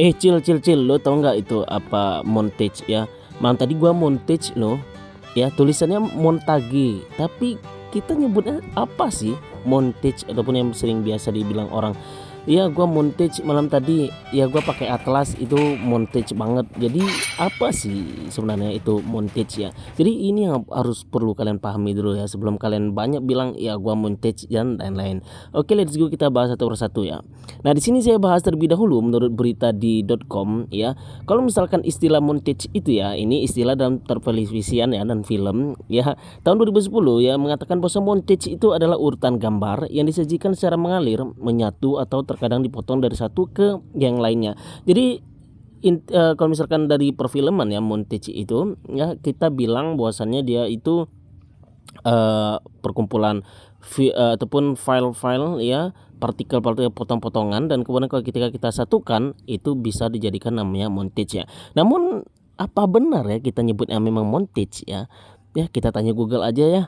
Cil, lo tau nggak itu apa montage ya? Malam tadi gua montage lo, ya tulisannya montage, tapi kita nyebutnya apa sih? Montage ataupun yang sering biasa dibilang orang. Ya gua montage malam tadi, ya gua pakai Atlas itu montage banget. Jadi apa sih sebenarnya itu montage ya? Jadi ini yang harus perlu kalian pahami dulu ya sebelum kalian banyak bilang ya gua montage dan lain-lain. Oke, let's go, kita bahas satu persatu ya. Nah, di sini saya bahas terlebih dahulu menurut berita di .com ya. Kalau misalkan istilah montage itu ya, ini istilah dalam pertelevisian ya dan film ya. Tahun 2010 ya mengatakan bahwa montage itu adalah urutan gambar yang disajikan secara mengalir, menyatu atau terkadang dipotong dari satu ke yang lainnya. Jadi kalau misalkan dari perfilman ya, montage itu ya kita bilang bahwasannya dia itu perkumpulan ataupun file-file ya, partikel-partikel potong-potongan, dan kemudian kalau ketika kita satukan itu bisa dijadikan namanya montage ya. Namun apa benar ya kita nyebutnya memang montage ya? Ya kita tanya Google aja ya,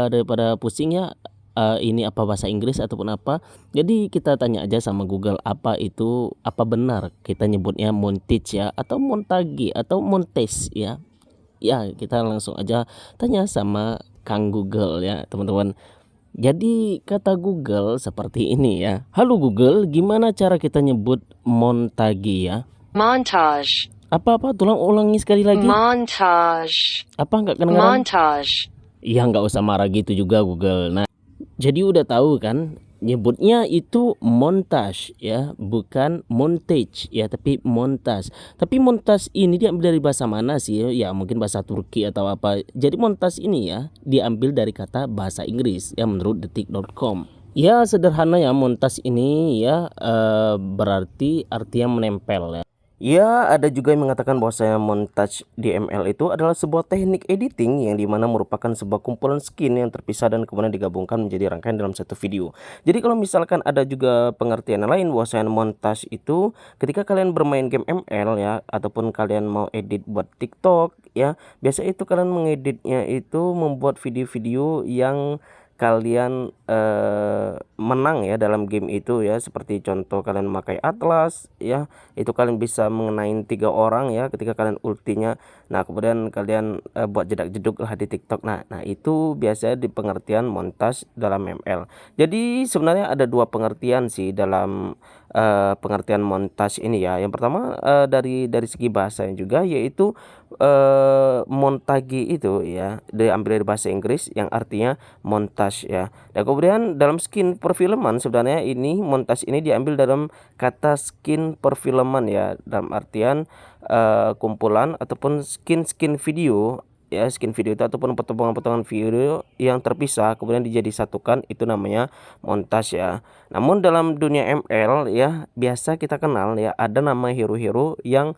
daripada pusing ya. Ini apa bahasa Inggris ataupun apa. Jadi kita tanya aja sama Google apa benar kita nyebutnya montage ya, atau montage atau montage ya. Ya kita langsung aja tanya sama Kang Google ya teman-teman. Jadi kata Google seperti ini ya. Halo Google, gimana cara kita nyebut montage ya? Montage. Apa ulangi sekali lagi. Montage. Apa nggak kedengaran? Montage. Ya nggak usah marah gitu juga Google. Nah, jadi udah tahu kan, nyebutnya itu montage ya, bukan montage ya, tapi montage. Tapi montage ini diambil dari bahasa mana sih? Ya mungkin bahasa Turki atau apa. Jadi montage ini ya diambil dari kata bahasa Inggris ya menurut detik.com. Ya sederhana ya, montage ini ya berarti artinya menempel ya. Ya, ada juga yang mengatakan bahwasanya montage di ML itu adalah sebuah teknik editing yang dimana merupakan sebuah kumpulan skin yang terpisah dan kemudian digabungkan menjadi rangkaian dalam satu video. Jadi kalau misalkan ada juga pengertian lain bahwasanya montage itu ketika kalian bermain game ML ya, ataupun kalian mau edit buat TikTok ya, biasa itu kalian mengeditnya itu membuat video-video yang kalian menang ya dalam game itu ya, seperti contoh kalian memakai Atlas ya, itu kalian bisa mengenain 3 orang ya ketika kalian ultinya. Nah kemudian kalian buat jedak-jeduk lah di TikTok. Nah itu biasanya di pengertian montage dalam ML. Jadi sebenarnya ada dua pengertian sih dalam pengertian montage ini ya. Yang pertama dari segi bahasanya juga, yaitu montage itu ya diambil dari bahasa Inggris yang artinya montage ya. Dan kemudian dalam skin perfilman sebenarnya ini montage ini diambil dalam kata skin perfilman ya, dalam artian kumpulan ataupun skin video ya. Skin video itu ataupun potongan-potongan video yang terpisah kemudian satukan, itu namanya montage ya. Namun dalam dunia ML ya biasa kita kenal ya, ada nama hero-hero yang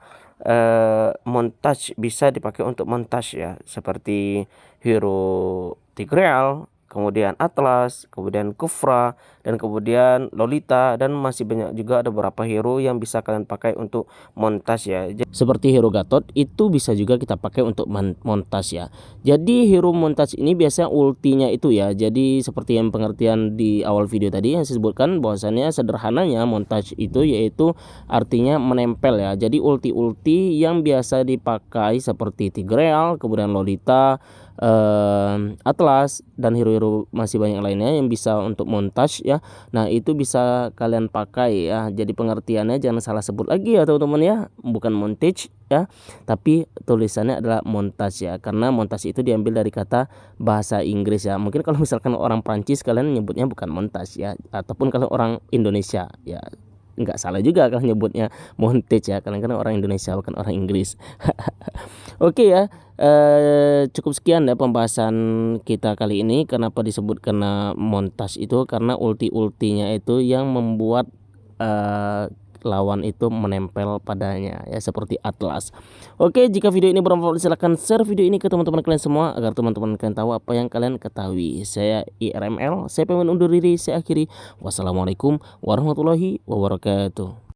montage, bisa dipakai untuk montage ya, seperti hero Tigreal, kemudian Atlas, kemudian Kufra, dan kemudian Lolita, dan masih banyak juga, ada beberapa hero yang bisa kalian pakai untuk montage ya. Seperti hero Gatot itu bisa juga kita pakai untuk montage ya. Jadi hero montage ini biasanya ultinya itu ya. Jadi seperti yang pengertian di awal video tadi yang saya sebutkan, bahwasannya sederhananya montage itu yaitu artinya menempel ya. Jadi ulti-ulti yang biasa dipakai seperti Tigreal, kemudian Lolita, Atlas, dan hero-hero masih banyak lainnya yang bisa untuk montage ya. Nah itu bisa kalian pakai ya. Jadi pengertiannya jangan salah sebut lagi ya teman-teman ya, bukan montage ya, tapi tulisannya adalah montage ya, karena montage itu diambil dari kata bahasa Inggris ya. Mungkin kalau misalkan orang Prancis kalian nyebutnya bukan montage ya, ataupun kalau orang Indonesia ya nggak salah juga kalau nyebutnya montage ya, karena orang Indonesia bukan orang Inggris. Oke ya, cukup sekian ya pembahasan kita kali ini. Kenapa disebut karena montage itu, karena ulti-ultinya itu yang membuat lawan itu menempel padanya ya, seperti Atlas. Oke, jika video ini bermanfaat silahkan share video ini ke teman-teman kalian semua agar teman-teman kalian tahu apa yang kalian ketahui. Saya IRML, saya pamit undur diri, saya akhiri. Wassalamualaikum warahmatullahi wabarakatuh.